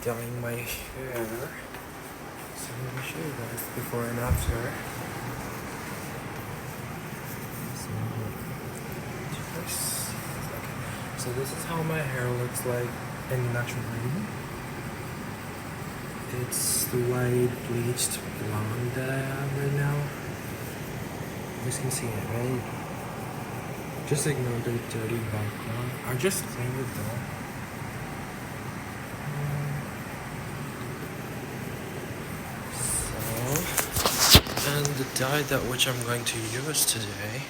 dyeing my hair. So let me show you guys before and after. So this is how my hair looks like in naturally. It's the white bleached blonde that I have right now. You guys can see it, right? Just ignore the dirty background. I just cleaned it though. And the dye that which I'm going to use today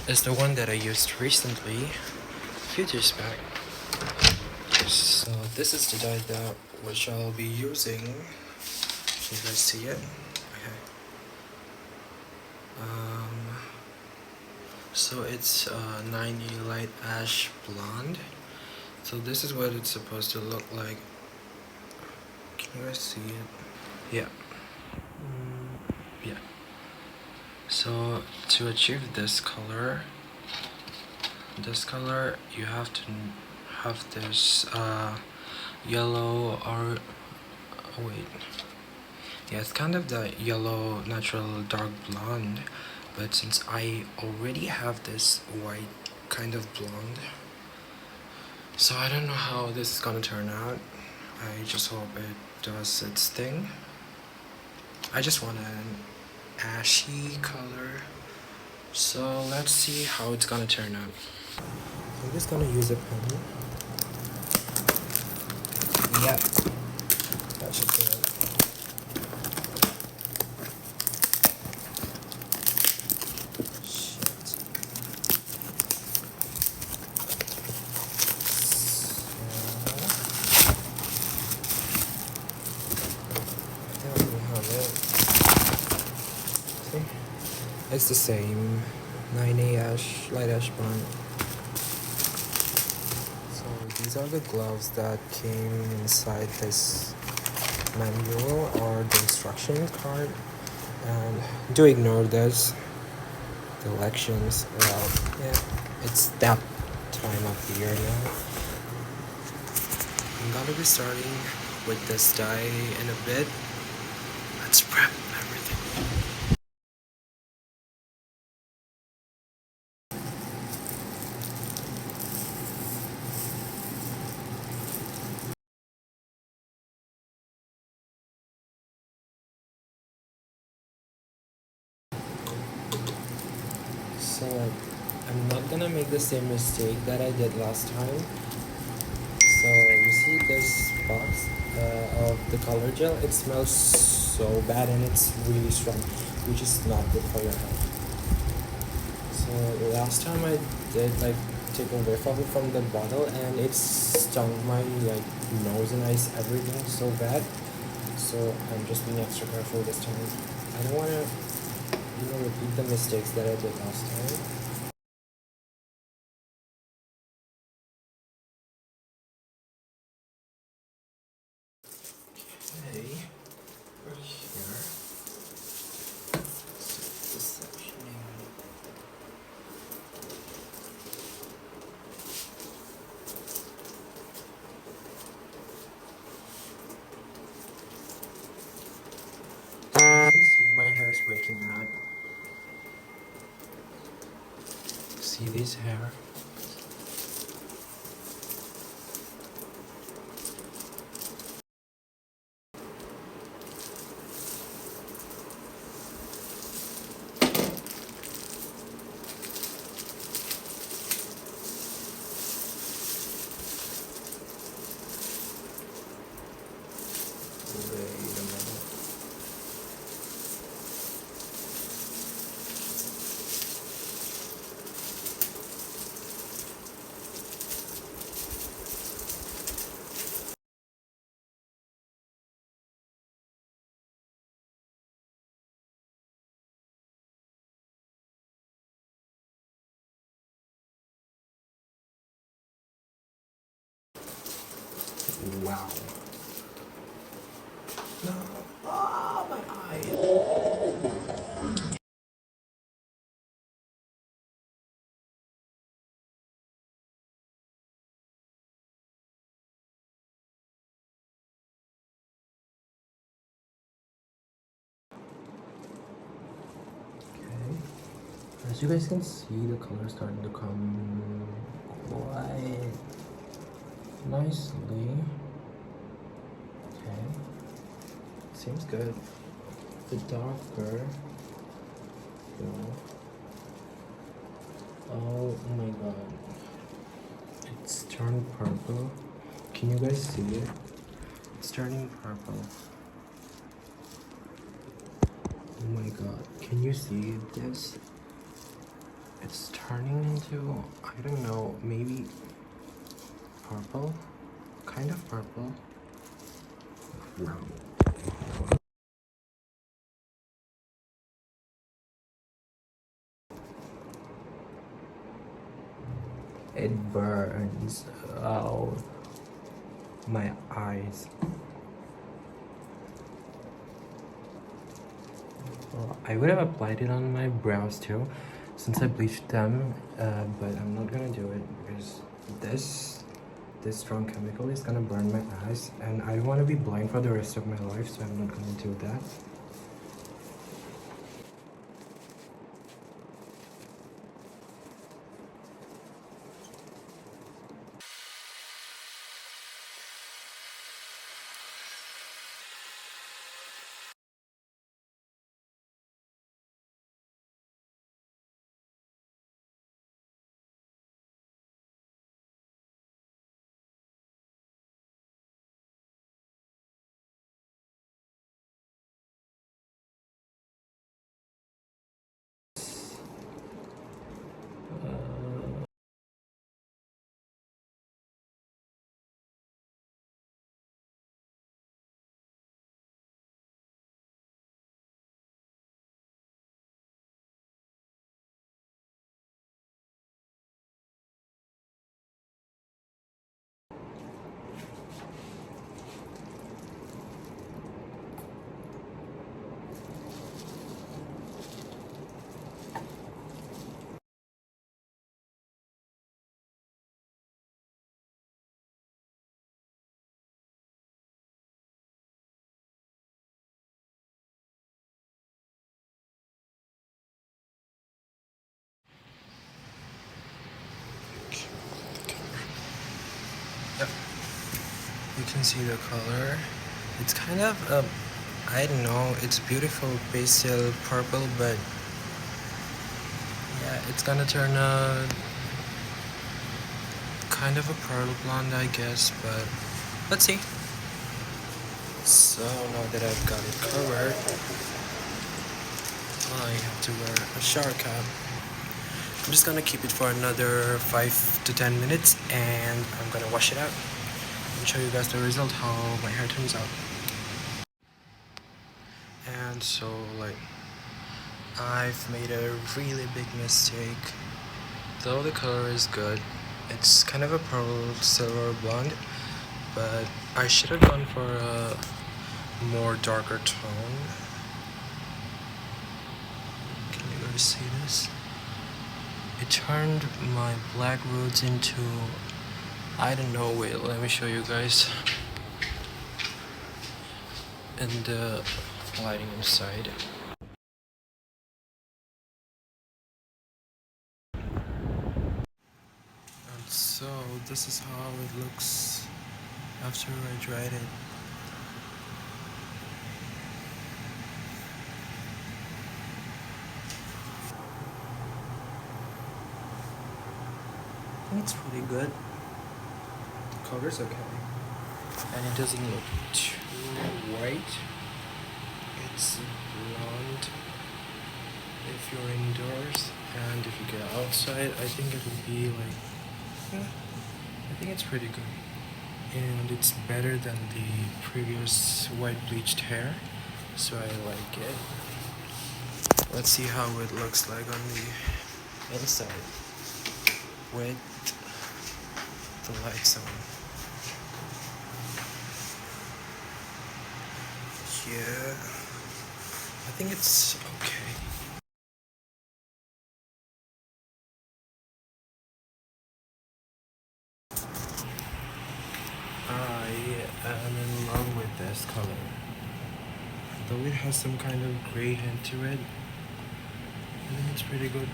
is the one that I used recently, a few days back. So this is the dye that which I'll be using. Can you guys see it? Okay. So it's 90 light ash blonde. So this is what it's supposed to look like. Can you guys see it? Yeah. Yeah. So to achieve this color, you have to have this yellow or oh wait, yeah, it's kind of the yellow natural dark blonde, but since I already have this white kind of blonde, so I don't know how this is gonna turn out. I just hope it does its thing. I just want an ashy color, so let's see how it's gonna turn out. I'm just gonna use a pen. Yep, that should do it. Shit. So, there we have it. See? It's the same 9A ash, light ash blonde. So these are the gloves that came inside this manual or the instruction card, and do ignore this. The elections are out. Yeah, it's that time of the year now. I'm gonna be starting with this dye in a bit. Let's prep everything. So I'm not gonna make the same mistake that I did last time. So you see this box of the color gel, it smells so bad and it's really strong, which is not good for your health. So last time I did like take a whiff of it from the bottle and it stung my like nose and eyes, everything so bad. So I'm just being extra careful this time. I don't wanna repeat the mistakes that I did last time. Okay, right here. This sectioning. See, my hair is breaking out. See this hair? Wait a minute. Wow. No. Oh, my eye. you guys can see the color starting to come quite nicely. Okay, seems good. The darker, oh my god, it's turned purple. Can you guys see it? It's turning purple. Oh my god, can you see this? It's turning into, I don't know, maybe purple? Kind of purple. Wow. It burns. Oh, my eyes. Well, I would have applied it on my brows too, since I bleached them, but I'm not gonna do it because this strong chemical is gonna burn my eyes, and I don't want to be blind for the rest of my life, so I'm not gonna do that. Yep. You can see the color. It's kind of I don't know, it's beautiful pastel purple, but yeah, it's gonna turn a kind of a pearl blonde, I guess, but let's see. So now that I've got it covered, I have to wear a shower cap. I'm just gonna keep it for another 5 to 10 minutes, and I'm gonna wash it out and show you guys the result, how my hair turns out. And so, like, I've made a really big mistake. Though the color is good, it's kind of a pearl silver blonde, but I should have gone for a more darker tone. Can you guys see this? It turned my black roots into, I don't know, wait, let me show you guys. And the lighting inside. And so this is how it looks after I dried it. I think it's pretty good. The color's okay. And it doesn't look too white. It's blonde if you're indoors, and if you get outside, I think it would be like, yeah, I think it's pretty good. And it's better than the previous white bleached hair, so I like it. Let's see how it looks like on the inside with the lights on. Yeah, I think it's okay. I am in love with this color. Though it has some kind of gray hint to it, I think it's pretty good.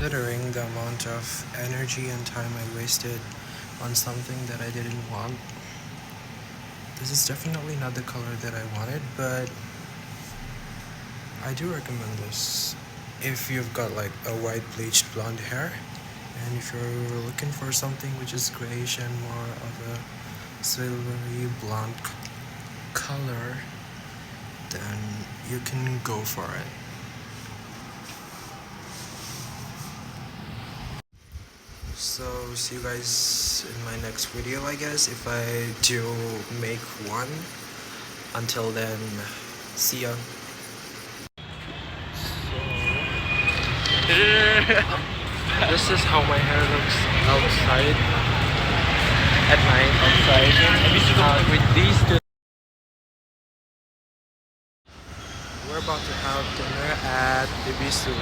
considering the amount of energy and time I wasted on something that I didn't want, this is definitely not the color that I wanted, but I do recommend this if you've got like a white bleached blonde hair, and if you're looking for something which is grayish and more of a silvery blonde color, then you can go for it. So see you guys in my next video, I guess, if I do make one. Until then, see ya. This is how my hair looks outside at night outside with these two. We're about to have dinner at P.S Do.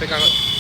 Yeah.